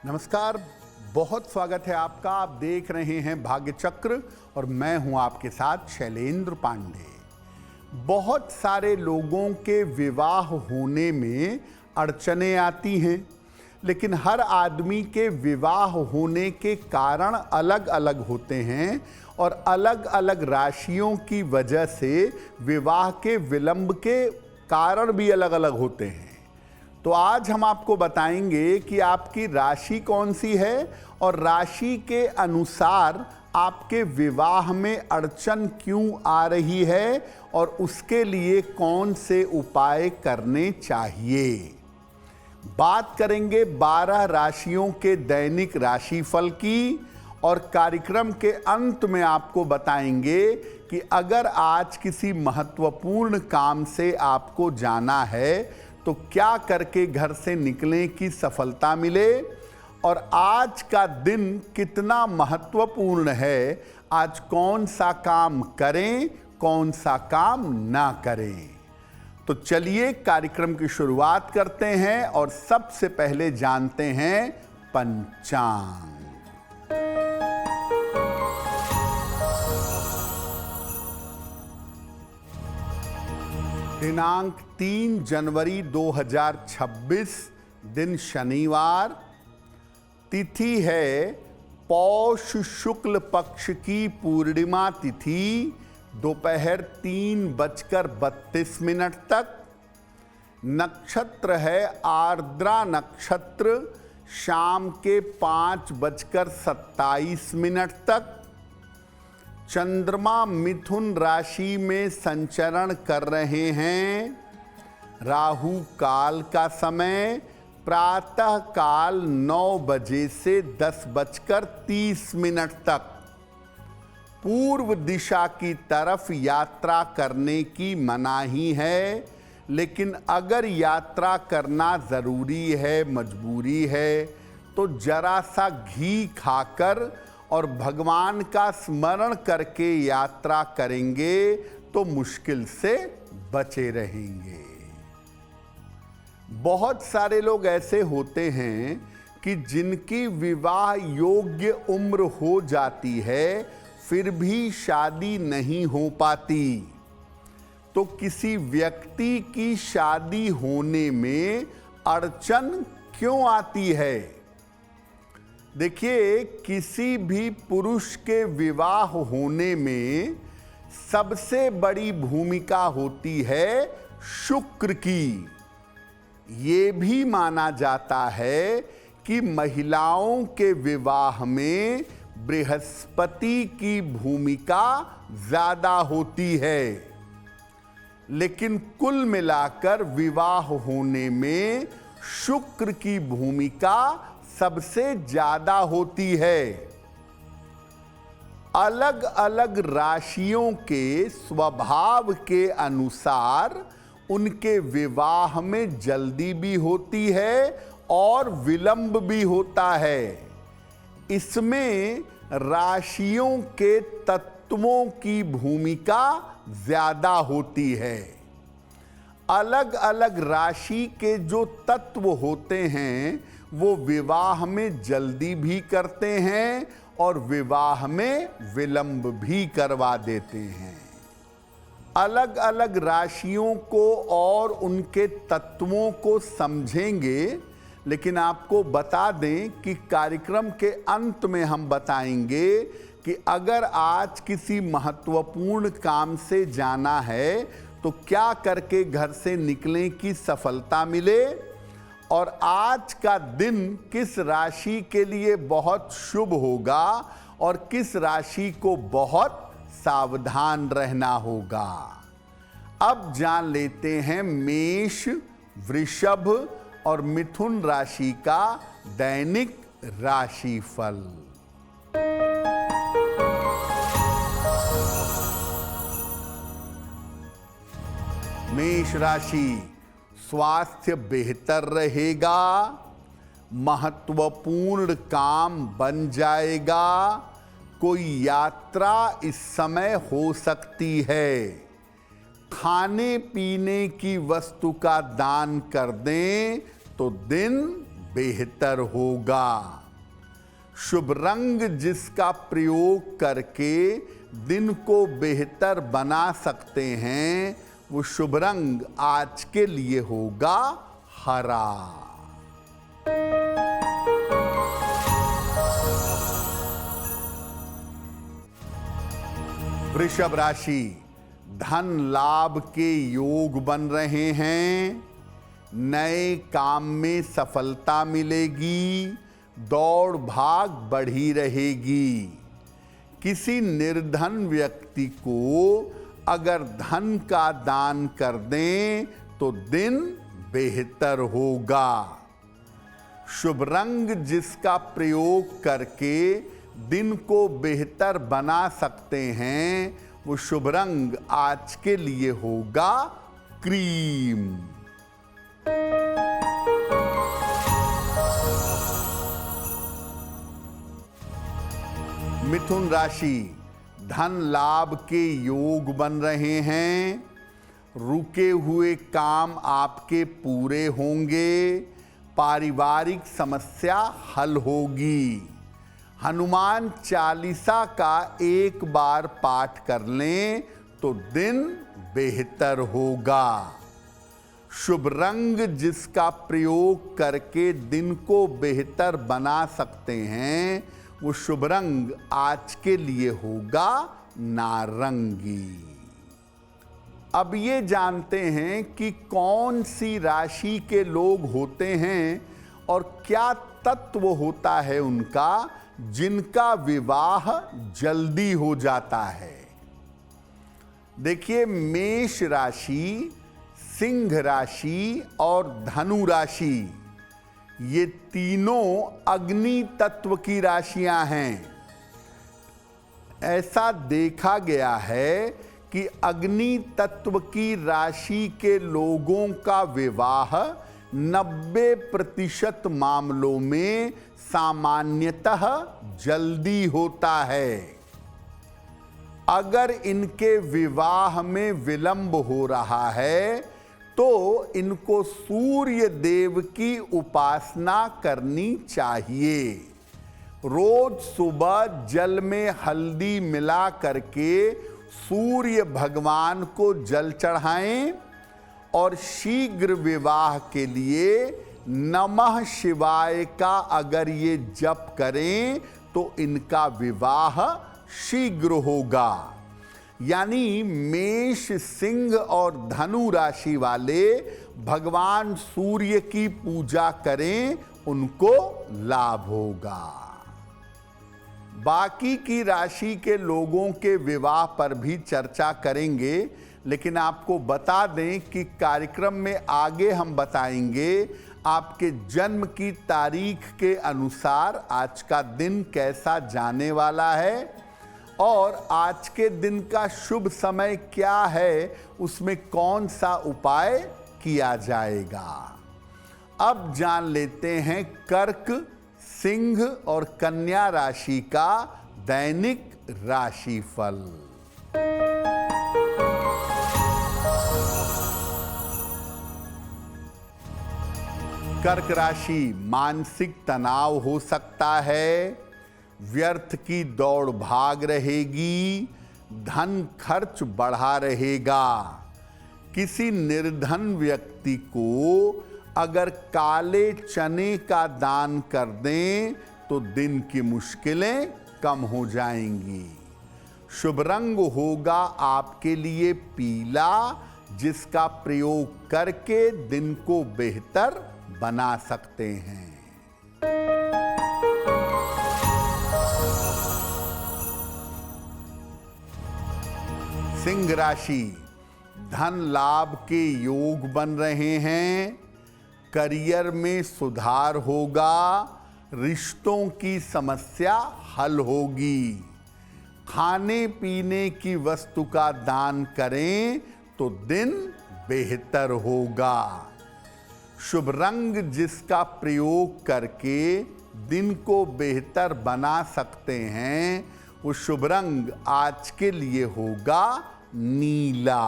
नमस्कार, बहुत स्वागत है आपका। आप देख रहे हैं भाग्य चक्र और मैं हूं आपके साथ शैलेंद्र पांडे। बहुत सारे लोगों के विवाह होने में अड़चनें आती हैं, लेकिन हर आदमी के विवाह होने के कारण अलग अलग होते हैं और अलग अलग राशियों की वजह से विवाह के विलंब के कारण भी अलग अलग होते हैं। तो आज हम आपको बताएंगे कि आपकी राशि कौन सी है और राशि के अनुसार आपके विवाह में अड़चन क्यों आ रही है और उसके लिए कौन से उपाय करने चाहिए। बात करेंगे 12 राशियों के दैनिक राशिफल की और कार्यक्रम के अंत में आपको बताएंगे कि अगर आज किसी महत्वपूर्ण काम से आपको जाना है तो क्या करके घर से निकलें कि सफलता मिले, और आज का दिन कितना महत्वपूर्ण है, आज कौन सा काम करें कौन सा काम ना करें। तो चलिए कार्यक्रम की शुरुआत करते हैं और सबसे पहले जानते हैं पंचांग। दिनांक 3 जनवरी 2026, दिन शनिवार, तिथि है पौष शुक्ल पक्ष की पूर्णिमा तिथि, दोपहर 3:32 तक। नक्षत्र है आर्द्रा नक्षत्र, शाम के 5:27 तक। चंद्रमा मिथुन राशि में संचरण कर रहे हैं। राहु काल का समय प्रातः काल 9 बजे से 10:30 तक। पूर्व दिशा की तरफ यात्रा करने की मनाही है, लेकिन अगर यात्रा करना ज़रूरी है, मजबूरी है, तो जरा सा घी खाकर और भगवान का स्मरण करके यात्रा करेंगे तो मुश्किल से बचे रहेंगे। बहुत सारे लोग ऐसे होते हैं कि जिनकी विवाह योग्य उम्र हो जाती है फिर भी शादी नहीं हो पाती। तो किसी व्यक्ति की शादी होने में अड़चन क्यों आती है? देखिए, किसी भी पुरुष के विवाह होने में सबसे बड़ी भूमिका होती है शुक्र की। ये भी माना जाता है कि महिलाओं के विवाह में बृहस्पति की भूमिका ज्यादा होती है, लेकिन कुल मिलाकर विवाह होने में शुक्र की भूमिका सबसे ज्यादा होती है। अलग अलग राशियों के स्वभाव के अनुसार उनके विवाह में जल्दी भी होती है और विलंब भी होता है। इसमें राशियों के तत्वों की भूमिका ज्यादा होती है। अलग अलग राशि के जो तत्व होते हैं वो विवाह में जल्दी भी करते हैं और विवाह में विलंब भी करवा देते हैं। अलग अलग राशियों को और उनके तत्वों को समझेंगे, लेकिन आपको बता दें कि कार्यक्रम के अंत में हम बताएंगे कि अगर आज किसी महत्वपूर्ण काम से जाना है तो क्या करके घर से निकलें कि सफलता मिले, और आज का दिन किस राशि के लिए बहुत शुभ होगा और किस राशि को बहुत सावधान रहना होगा। अब जान लेते हैं मेष, वृषभ और मिथुन राशि का दैनिक राशिफल। मेष राशि, स्वास्थ्य बेहतर रहेगा, महत्वपूर्ण काम बन जाएगा, कोई यात्रा इस समय हो सकती है। खाने पीने की वस्तु का दान कर दें तो दिन बेहतर होगा। शुभ रंग जिसका प्रयोग करके दिन को बेहतर बना सकते हैं, वो शुभ रंग आज के लिए होगा हरा। वृषभ राशि, धन लाभ के योग बन रहे हैं। नए काम में सफलता मिलेगी। दौड़ भाग बढ़ी रहेगी। किसी निर्धन व्यक्ति को अगर धन का दान कर दें तो दिन बेहतर होगा। शुभ रंग जिसका प्रयोग करके दिन को बेहतर बना सकते हैं, वो शुभ रंग आज के लिए होगा क्रीम। मिथुन राशि, धन लाभ के योग बन रहे हैं। रुके हुए काम आपके पूरे होंगे। पारिवारिक समस्या हल होगी। हनुमान चालीसा का एक बार पाठ कर लें तो दिन बेहतर होगा। शुभ रंग जिसका प्रयोग करके दिन को बेहतर बना सकते हैं, वो शुभ रंग आज के लिए होगा नारंगी। अब ये जानते हैं कि कौन सी राशि के लोग होते हैं और क्या तत्व होता है उनका जिनका विवाह जल्दी हो जाता है। देखिए, मेष राशि, सिंह राशि और धनु राशि, ये तीनों अग्नि तत्व की राशियां हैं। ऐसा देखा गया है कि अग्नि तत्व की राशि के लोगों का विवाह 90% मामलों में सामान्यतः जल्दी होता है। अगर इनके विवाह में विलंब हो रहा है तो इनको सूर्य देव की उपासना करनी चाहिए। रोज सुबह जल में हल्दी मिला करके सूर्य भगवान को जल चढ़ाएं और शीघ्र विवाह के लिए नमः शिवाय का अगर ये जप करें तो इनका विवाह शीघ्र होगा। यानी मेष, सिंह और धनु राशि वाले भगवान सूर्य की पूजा करें, उनको लाभ होगा। बाकी की राशि के लोगों के विवाह पर भी चर्चा करेंगे, लेकिन आपको बता दें कि कार्यक्रम में आगे हम बताएंगे आपके जन्म की तारीख के अनुसार आज का दिन कैसा जाने वाला है और आज के दिन का शुभ समय क्या है, उसमें कौन सा उपाय किया जाएगा। अब जान लेते हैं कर्क, सिंह और कन्या राशि का दैनिक राशिफल। कर्क राशि, मानसिक तनाव हो सकता है। व्यर्थ की दौड़ भाग रहेगी। धन खर्च बढ़ा रहेगा। किसी निर्धन व्यक्ति को अगर काले चने का दान कर दें तो दिन की मुश्किलें कम हो जाएंगी। शुभ रंग होगा आपके लिए पीला, जिसका प्रयोग करके दिन को बेहतर बना सकते हैं। सिंह राशि, धन लाभ के योग बन रहे हैं। करियर में सुधार होगा। रिश्तों की समस्या हल होगी। खाने पीने की वस्तु का दान करें तो दिन बेहतर होगा। शुभ रंग जिसका प्रयोग करके दिन को बेहतर बना सकते हैं, वो शुभ रंग आज के लिए होगा नीला।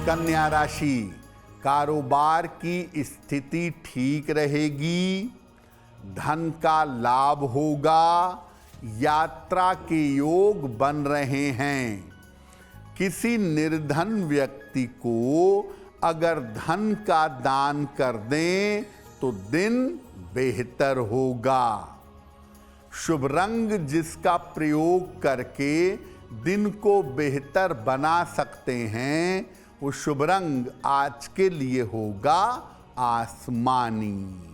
कन्या राशि, कारोबार की स्थिति ठीक रहेगी, धन का लाभ होगा, यात्रा के योग बन रहे हैं। किसी निर्धन व्यक्ति को अगर धन का दान कर दें तो दिन बेहतर होगा। शुभ रंग जिसका प्रयोग करके दिन को बेहतर बना सकते हैं, वो शुभ रंग आज के लिए होगा आसमानी।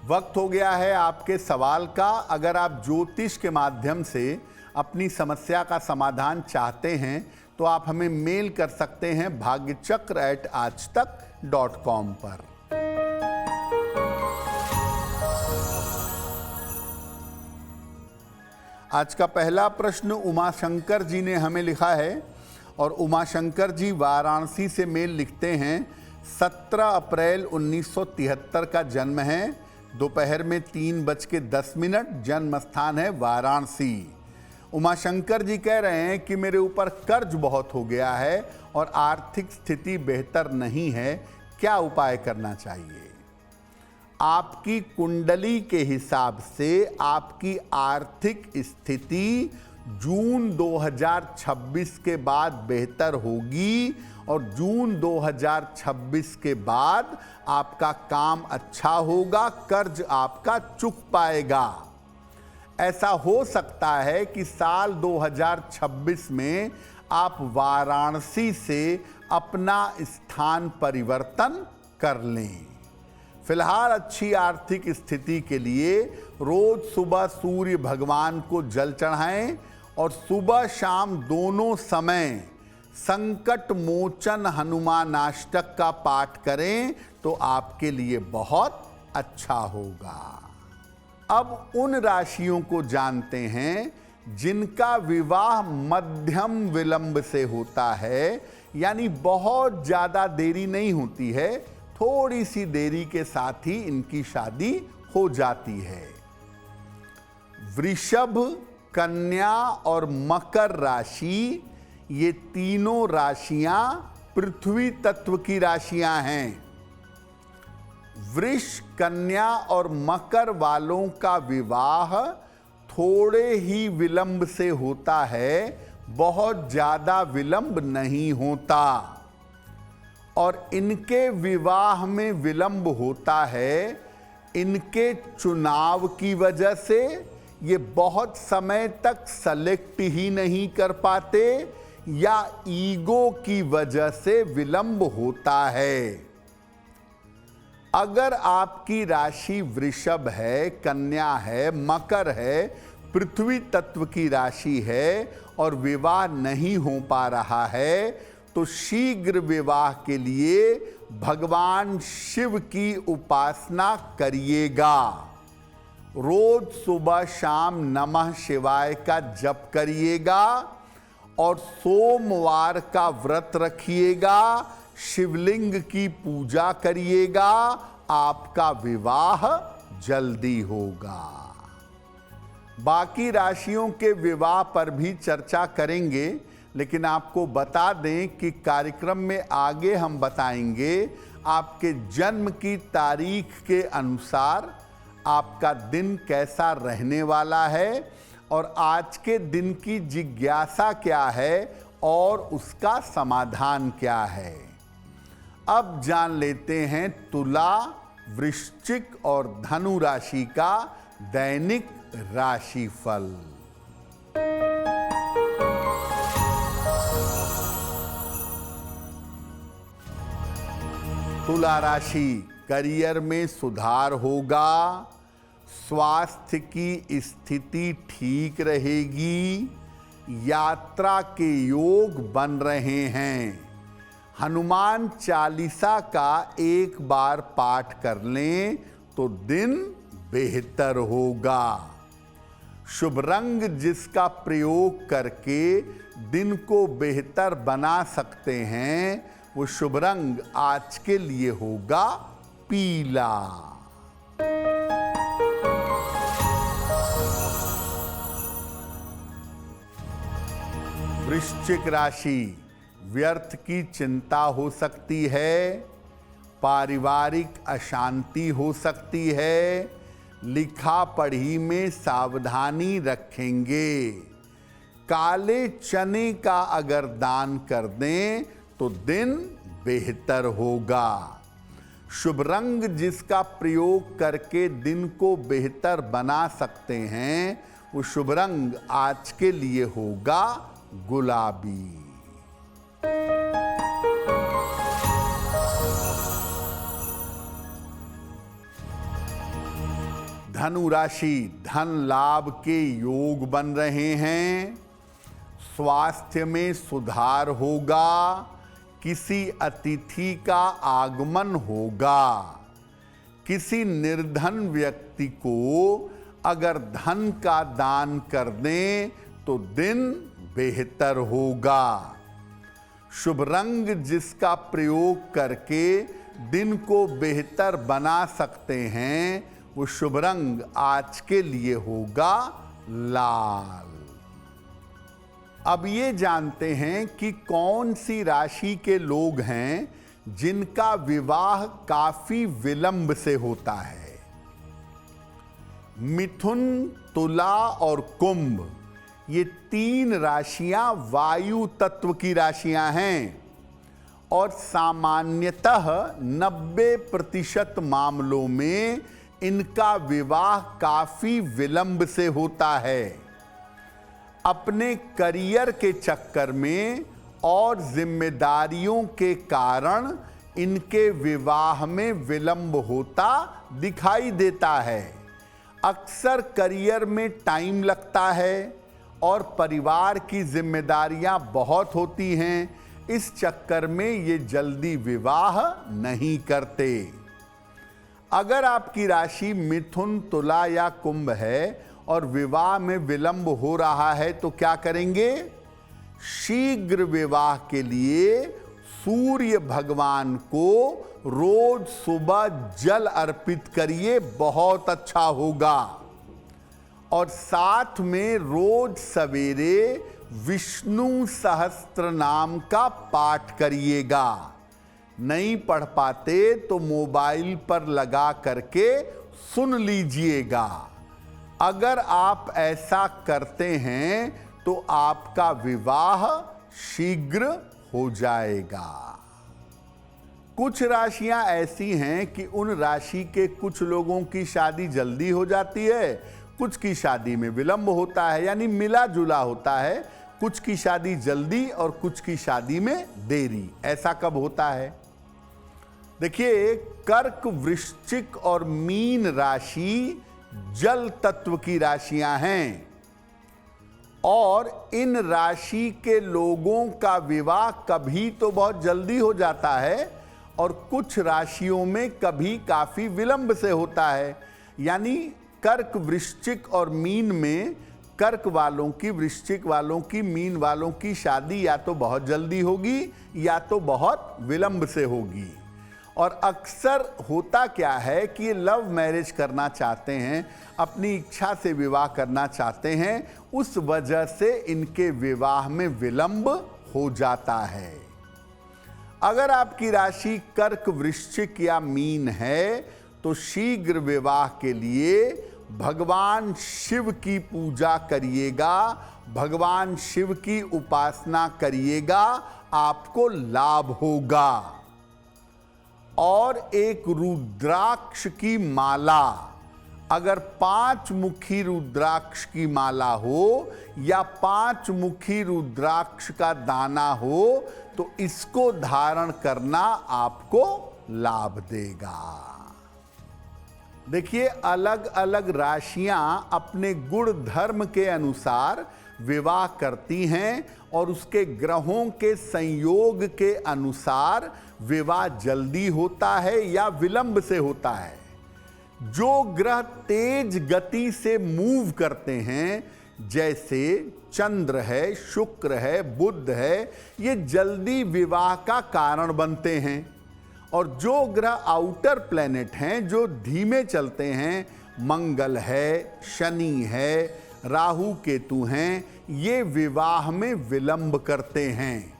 वक्त हो गया है आपके सवाल का। अगर आप ज्योतिष के माध्यम से अपनी समस्या का समाधान चाहते हैं तो आप हमें मेल कर सकते हैं bhagyachakra@aajtak.com पर। आज का पहला प्रश्न उमाशंकर जी ने हमें लिखा है और उमाशंकर जी वाराणसी से मेल लिखते हैं। 17 अप्रैल 1973 का जन्म है, दोपहर में 3:10, जन्म स्थान है वाराणसी। उमाशंकर जी कह रहे हैं कि मेरे ऊपर कर्ज बहुत हो गया है और आर्थिक स्थिति बेहतर नहीं है, क्या उपाय करना चाहिए? आपकी कुंडली के हिसाब से आपकी आर्थिक स्थिति जून 2026 के बाद बेहतर होगी और जून 2026 के बाद आपका काम अच्छा होगा, कर्ज आपका चुक पाएगा। ऐसा हो सकता है कि साल 2026 में आप वाराणसी से अपना स्थान परिवर्तन कर लें। फिलहाल अच्छी आर्थिक स्थिति के लिए रोज सुबह सूर्य भगवान को जल चढ़ाएं और सुबह शाम दोनों समय संकट मोचन हनुमानाष्टक का पाठ करें तो आपके लिए बहुत अच्छा होगा। अब उन राशियों को जानते हैं जिनका विवाह मध्यम विलंब से होता है, यानी बहुत ज्यादा देरी नहीं होती है, थोड़ी सी देरी के साथ ही इनकी शादी हो जाती है। वृषभ, कन्या और मकर राशि, ये तीनों राशियां पृथ्वी तत्व की राशियां हैं। वृष, कन्या और मकर वालों का विवाह थोड़े ही विलंब से होता है, बहुत ज्यादा विलंब नहीं होता। और इनके विवाह में विलंब होता है इनके चुनाव की वजह से। ये बहुत समय तक सेलेक्ट ही नहीं कर पाते या ईगो की वजह से विलंब होता है। अगर आपकी राशि वृषभ है, कन्या है, मकर है, पृथ्वी तत्व की राशि है और विवाह नहीं हो पा रहा है, तो शीघ्र विवाह के लिए भगवान शिव की उपासना करिएगा। रोज सुबह शाम नमः शिवाय का जप करिएगा और सोमवार का व्रत रखिएगा, शिवलिंग की पूजा करिएगा, आपका विवाह जल्दी होगा। बाकी राशियों के विवाह पर भी चर्चा करेंगे, लेकिन आपको बता दें कि कार्यक्रम में आगे हम बताएंगे आपके जन्म की तारीख के अनुसार आपका दिन कैसा रहने वाला है और आज के दिन की जिज्ञासा क्या है और उसका समाधान क्या है। अब जान लेते हैं तुला, वृश्चिक और धनु राशि का दैनिक राशिफल। तुला राशि, करियर में सुधार होगा, स्वास्थ्य की स्थिति ठीक रहेगी, यात्रा के योग बन रहे हैं। हनुमान चालीसा का एक बार पाठ कर लें तो दिन बेहतर होगा। शुभ रंग जिसका प्रयोग करके दिन को बेहतर बना सकते हैं, वो शुभ रंग आज के लिए होगा पीला। वृश्चिक राशि, व्यर्थ की चिंता हो सकती है, पारिवारिक अशांति हो सकती है, लिखा पढ़ी में सावधानी रखेंगे। काले चने का अगर दान कर दें तो दिन बेहतर होगा। शुभ रंग जिसका प्रयोग करके दिन को बेहतर बना सकते हैं, वो शुभ रंग आज के लिए होगा गुलाबी। धनु राशि, धन लाभ के योग बन रहे हैं। स्वास्थ्य में सुधार होगा। किसी अतिथि का आगमन होगा। किसी निर्धन व्यक्ति को अगर धन का दान कर दें तो दिन बेहतर होगा। शुभ रंग जिसका प्रयोग करके दिन को बेहतर बना सकते हैं, वो शुभ रंग आज के लिए होगा लाल। अब ये जानते हैं कि कौन सी राशि के लोग हैं जिनका विवाह काफी विलंब से होता है। मिथुन, तुला और कुंभ, ये 3 राशियां वायु तत्व की राशियां हैं और सामान्यतः 90% मामलों में इनका विवाह काफी विलंब से होता है। अपने करियर के चक्कर में और जिम्मेदारियों के कारण इनके विवाह में विलंब होता दिखाई देता है। अक्सर करियर में टाइम लगता है और परिवार की जिम्मेदारियां बहुत होती हैं, इस चक्कर में ये जल्दी विवाह नहीं करते। अगर आपकी राशि मिथुन, तुला या कुंभ है और विवाह में विलंब हो रहा है तो क्या करेंगे? शीघ्र विवाह के लिए सूर्य भगवान को रोज सुबह जल अर्पित करिए, बहुत अच्छा होगा। और साथ में रोज सवेरे विष्णु सहस्त्र नाम का पाठ करिएगा। नहीं पढ़ पाते तो मोबाइल पर लगा करके सुन लीजिएगा। अगर आप ऐसा करते हैं तो आपका विवाह शीघ्र हो जाएगा। कुछ राशियां ऐसी हैं कि उन राशि के कुछ लोगों की शादी जल्दी हो जाती है, कुछ की शादी में विलंब होता है, यानी मिला जुला होता है। कुछ की शादी जल्दी और कुछ की शादी में देरी। ऐसा कब होता है? देखिए, कर्क, वृश्चिक और मीन राशि जल तत्व की राशियां हैं और इन राशि के लोगों का विवाह कभी तो बहुत जल्दी हो जाता है और कुछ राशियों में कभी काफी विलंब से होता है। यानी कर्क, वृश्चिक और मीन में कर्क वालों की, वृश्चिक वालों की, मीन वालों की शादी या तो बहुत जल्दी होगी या तो बहुत विलंब से होगी। और अक्सर होता क्या है कि ये लव मैरिज करना चाहते हैं, अपनी इच्छा से विवाह करना चाहते हैं, उस वजह से इनके विवाह में विलंब हो जाता है। अगर आपकी राशि कर्क, वृश्चिक या मीन है तो शीघ्र विवाह के लिए भगवान शिव की पूजा करिएगा, भगवान शिव की उपासना करिएगा, आपको लाभ होगा। और एक रुद्राक्ष की माला, अगर 5 मुखी रुद्राक्ष की माला हो या 5 मुखी रुद्राक्ष का दाना हो तो इसको धारण करना आपको लाभ देगा। देखिए, अलग अलग राशियां अपने गुण धर्म के अनुसार विवाह करती हैं और उसके ग्रहों के संयोग के अनुसार विवाह जल्दी होता है या विलंब से होता है। जो ग्रह तेज गति से मूव करते हैं, जैसे चंद्र है, शुक्र है, बुध है, ये जल्दी विवाह का कारण बनते हैं। और जो ग्रह आउटर प्लैनेट हैं, जो धीमे चलते हैं, मंगल है, शनि है, राहु केतु हैं, ये विवाह में विलंब करते हैं।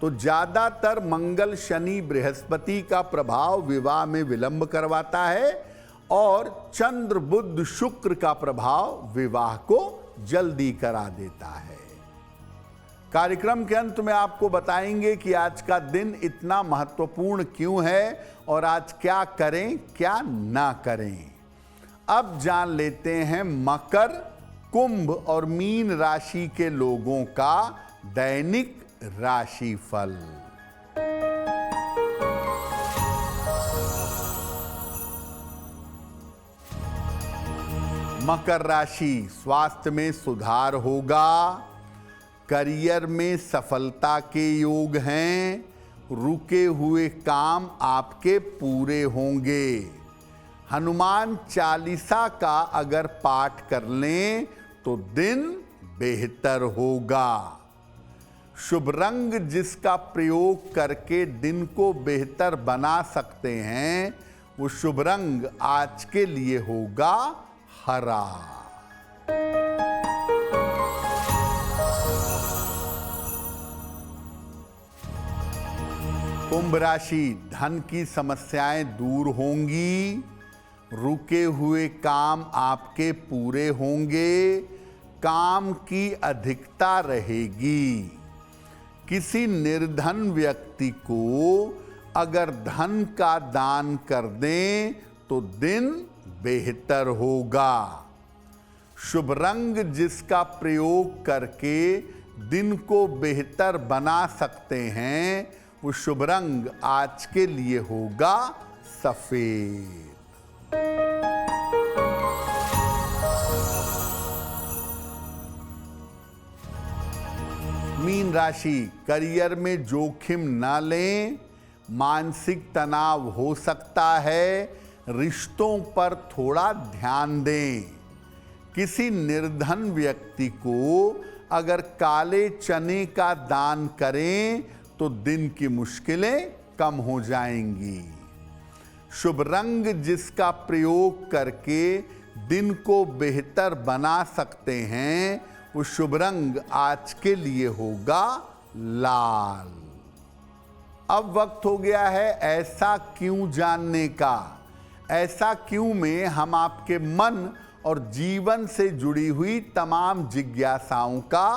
तो ज़्यादातर मंगल, शनि, बृहस्पति का प्रभाव विवाह में विलंब करवाता है और चंद्र, बुध, शुक्र का प्रभाव विवाह को जल्दी करा देता है। कार्यक्रम के अंत में आपको बताएंगे कि आज का दिन इतना महत्वपूर्ण क्यों है और आज क्या करें क्या ना करें। अब जान लेते हैं मकर, कुंभ और मीन राशि के लोगों का दैनिक राशिफल। मकर राशि, स्वास्थ्य में सुधार होगा, करियर में सफलता के योग हैं, रुके हुए काम आपके पूरे होंगे। हनुमान चालीसा का अगर पाठ कर लें तो दिन बेहतर होगा। शुभ रंग जिसका प्रयोग करके दिन को बेहतर बना सकते हैं वो शुभ रंग आज के लिए होगा हरा। कुंभ राशि, धन की समस्याएं दूर होंगी, रुके हुए काम आपके पूरे होंगे, काम की अधिकता रहेगी। किसी निर्धन व्यक्ति को अगर धन का दान कर दें तो दिन बेहतर होगा। शुभ रंग जिसका प्रयोग करके दिन को बेहतर बना सकते हैं वो शुभ रंग आज के लिए होगा सफेद। मीन राशि, करियर में जोखिम न लें, मानसिक तनाव हो सकता है, रिश्तों पर थोड़ा ध्यान दें। किसी निर्धन व्यक्ति को अगर काले चने का दान करें तो दिन की मुश्किलें कम हो जाएंगी। शुभ रंग जिसका प्रयोग करके दिन को बेहतर बना सकते हैं वो शुभ रंग आज के लिए होगा लाल। अब वक्त हो गया है ऐसा क्यों जानने का। ऐसा क्यों में हम आपके मन और जीवन से जुड़ी हुई तमाम जिज्ञासाओं का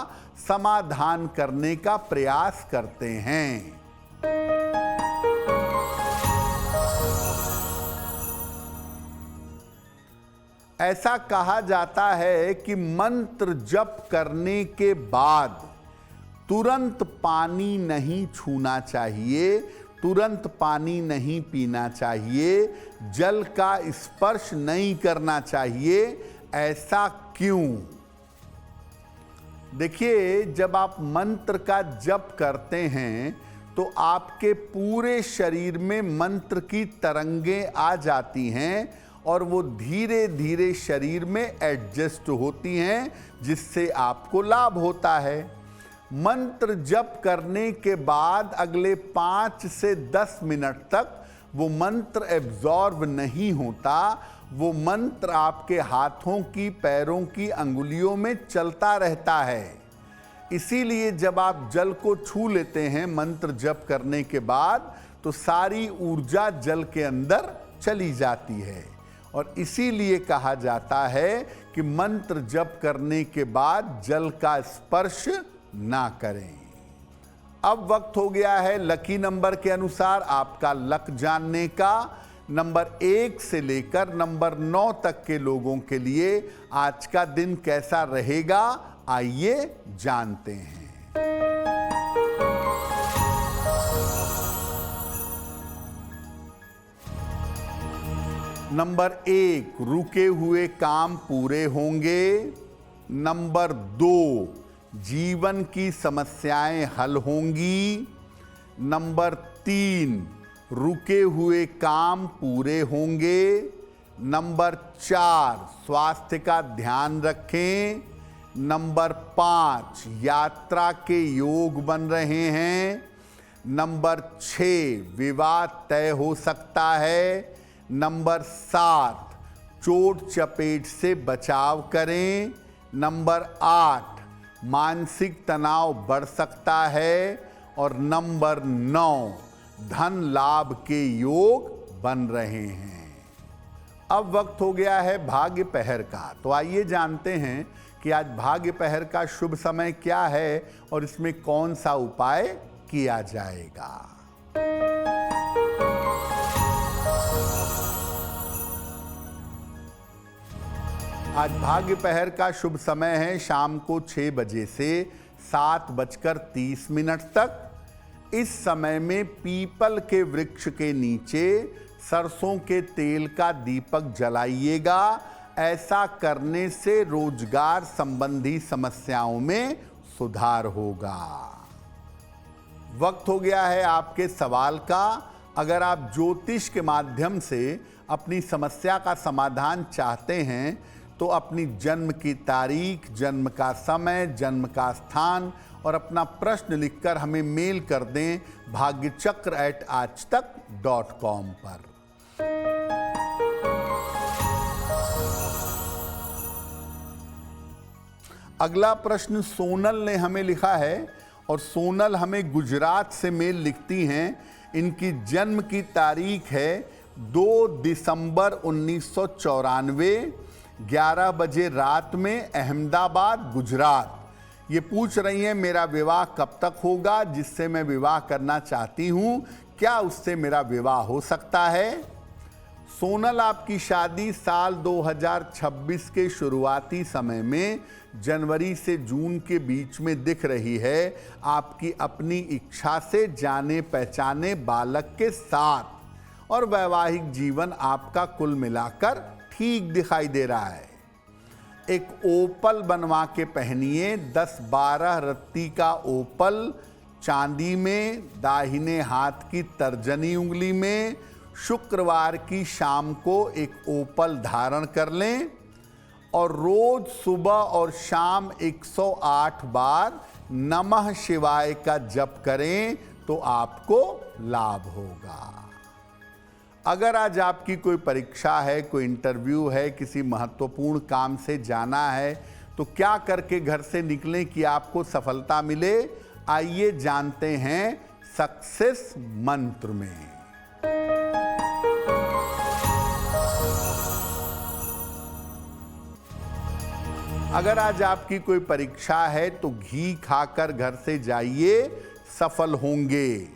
समाधान करने का प्रयास करते हैं। ऐसा कहा जाता है कि मंत्र जप करने के बाद तुरंत पानी नहीं छूना चाहिए, तुरंत पानी नहीं पीना चाहिए, जल का स्पर्श नहीं करना चाहिए। ऐसा क्यों? देखिए, जब आप मंत्र का जप करते हैं तो आपके पूरे शरीर में मंत्र की तरंगें आ जाती हैं और वो धीरे धीरे शरीर में एडजस्ट होती हैं, जिससे आपको लाभ होता है। मंत्र जप करने के बाद अगले 5 से 10 मिनट तक वो मंत्र एब्जॉर्ब नहीं होता, वो मंत्र आपके हाथों की, पैरों की अंगुलियों में चलता रहता है। इसीलिए जब आप जल को छू लेते हैं मंत्र जप करने के बाद तो सारी ऊर्जा जल के अंदर चली जाती है और इसीलिए कहा जाता है कि मंत्र जप करने के बाद जल का स्पर्श ना करें। अब वक्त हो गया है लकी नंबर के अनुसार आपका लक जानने का। नंबर 1 से लेकर नंबर 9 तक के लोगों के लिए आज का दिन कैसा रहेगा, आइए जानते हैं। नंबर 1, रुके हुए काम पूरे होंगे। नंबर 2, जीवन की समस्याएं हल होंगी। नंबर 3, रुके हुए काम पूरे होंगे। नंबर 4, स्वास्थ्य का ध्यान रखें। नंबर 5, यात्रा के योग बन रहे हैं। नंबर 6, विवाह तय हो सकता है। नंबर 7, चोट चपेट से बचाव करें। नंबर 8, मानसिक तनाव बढ़ सकता है। और नंबर 9 धन लाभ के योग बन रहे हैं। अब वक्त हो गया है भाग्य पहर का। तो आइए जानते हैं कि आज भाग्य पहर का शुभ समय क्या है और इसमें कौन सा उपाय किया जाएगा। आज भाग्य पहर का शुभ समय है शाम को 6 बजे से 7:30 तक। इस समय में पीपल के वृक्ष के नीचे सरसों के तेल का दीपक जलाइएगा। ऐसा करने से रोजगार संबंधी समस्याओं में सुधार होगा। वक्त हो गया है आपके सवाल का। अगर आप ज्योतिष के माध्यम से अपनी समस्या का समाधान चाहते हैं तो अपनी जन्म की तारीख, जन्म का समय, जन्म का स्थान और अपना प्रश्न लिखकर हमें मेल कर दें bhagyachakra@aajtak.com पर। अगला प्रश्न सोनल ने हमें लिखा है और सोनल हमें गुजरात से मेल लिखती हैं। इनकी जन्म की तारीख है 2 दिसंबर 1994, 11 बजे रात में, अहमदाबाद, गुजरात। ये पूछ रही हैं मेरा विवाह कब तक होगा, जिससे मैं विवाह करना चाहती हूँ, क्या उससे मेरा विवाह हो सकता है। सोनल, आपकी शादी साल 2026 के शुरुआती समय में जनवरी से जून के बीच में दिख रही है, आपकी अपनी इच्छा से जाने पहचाने बालक के साथ, और वैवाहिक जीवन आपका कुल मिलाकर ठीक दिखाई दे रहा है। एक ओपल बनवा के पहनिए, 10-12 रत्ती का ओपल चांदी में, दाहिने हाथ की तर्जनी उंगली में। शुक्रवार की शाम को एक ओपल धारण कर लें और रोज सुबह और शाम 108 बार नमः शिवाय का जप करें तो आपको लाभ होगा। अगर आज आपकी कोई परीक्षा है, कोई इंटरव्यू है, किसी महत्वपूर्ण काम से जाना है, तो क्या करके घर से निकलें कि आपको सफलता मिले। आइए जानते हैं सक्सेस मंत्र में। अगर आज आपकी कोई परीक्षा है तो घी खाकर घर से जाइए, सफल होंगे।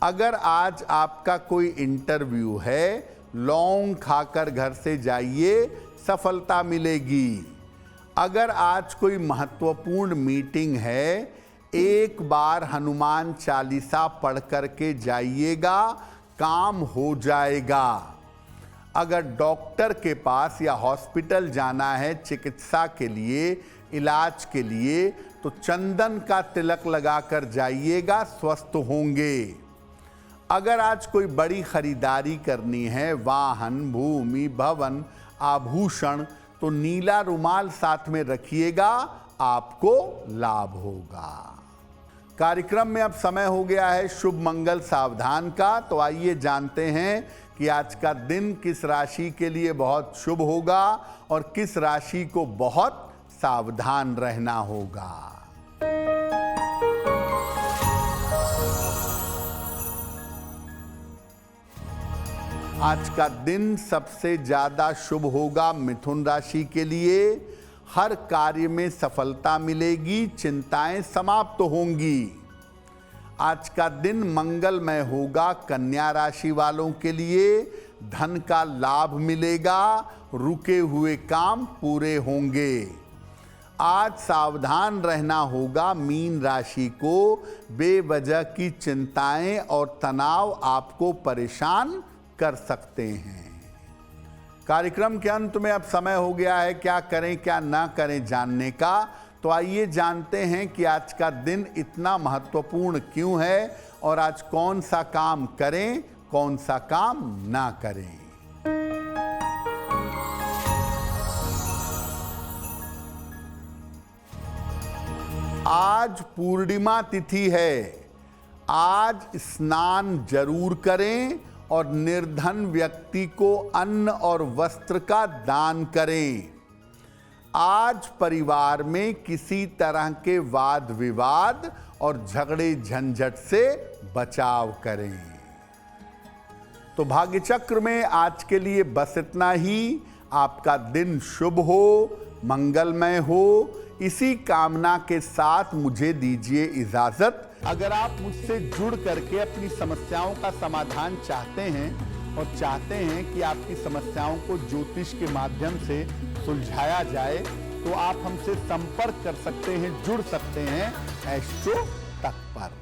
अगर आज आपका कोई इंटरव्यू है, लौंग खाकर घर से जाइए, सफलता मिलेगी। अगर आज कोई महत्वपूर्ण मीटिंग है, एक बार हनुमान चालीसा पढ़ करके जाइएगा, काम हो जाएगा। अगर डॉक्टर के पास या हॉस्पिटल जाना है चिकित्सा के लिए, इलाज के लिए, तो चंदन का तिलक लगाकर जाइएगा, स्वस्थ होंगे। अगर आज कोई बड़ी खरीदारी करनी है, वाहन, भूमि, भवन, आभूषण, तो नीला रुमाल साथ में रखिएगा, आपको लाभ होगा। कार्यक्रम में अब समय हो गया है शुभ मंगल सावधान का। तो आइए जानते हैं कि आज का दिन किस राशि के लिए बहुत शुभ होगा और किस राशि को बहुत सावधान रहना होगा। आज का दिन सबसे ज्यादा शुभ होगा मिथुन राशि के लिए। हर कार्य में सफलता मिलेगी, चिंताएं समाप्त होंगी। आज का दिन मंगलमय होगा कन्या राशि वालों के लिए। धन का लाभ मिलेगा, रुके हुए काम पूरे होंगे। आज सावधान रहना होगा मीन राशि को। बेवजह की चिंताएं और तनाव आपको परेशान कर सकते हैं। कार्यक्रम के अंत में अब समय हो गया है क्या करें क्या ना करें जानने का। तो आइए जानते हैं कि आज का दिन इतना महत्वपूर्ण क्यों है और आज कौन सा काम करें, कौन सा काम ना करें। आज पूर्णिमा तिथि है। आज स्नान जरूर करें और निर्धन व्यक्ति को अन्न और वस्त्र का दान करें। आज परिवार में किसी तरह के वाद विवाद और झगड़े झंझट से बचाव करें। तो भाग्य चक्र में आज के लिए बस इतना ही। आपका दिन शुभ हो, मंगलमय हो, इसी कामना के साथ मुझे दीजिए इजाजत। अगर आप मुझसे जुड़ करके अपनी समस्याओं का समाधान चाहते हैं और चाहते हैं कि आपकी समस्याओं को ज्योतिष के माध्यम से सुलझाया जाए, तो आप हमसे संपर्क कर सकते हैं, जुड़ सकते हैं एस्ट्रो तक पर।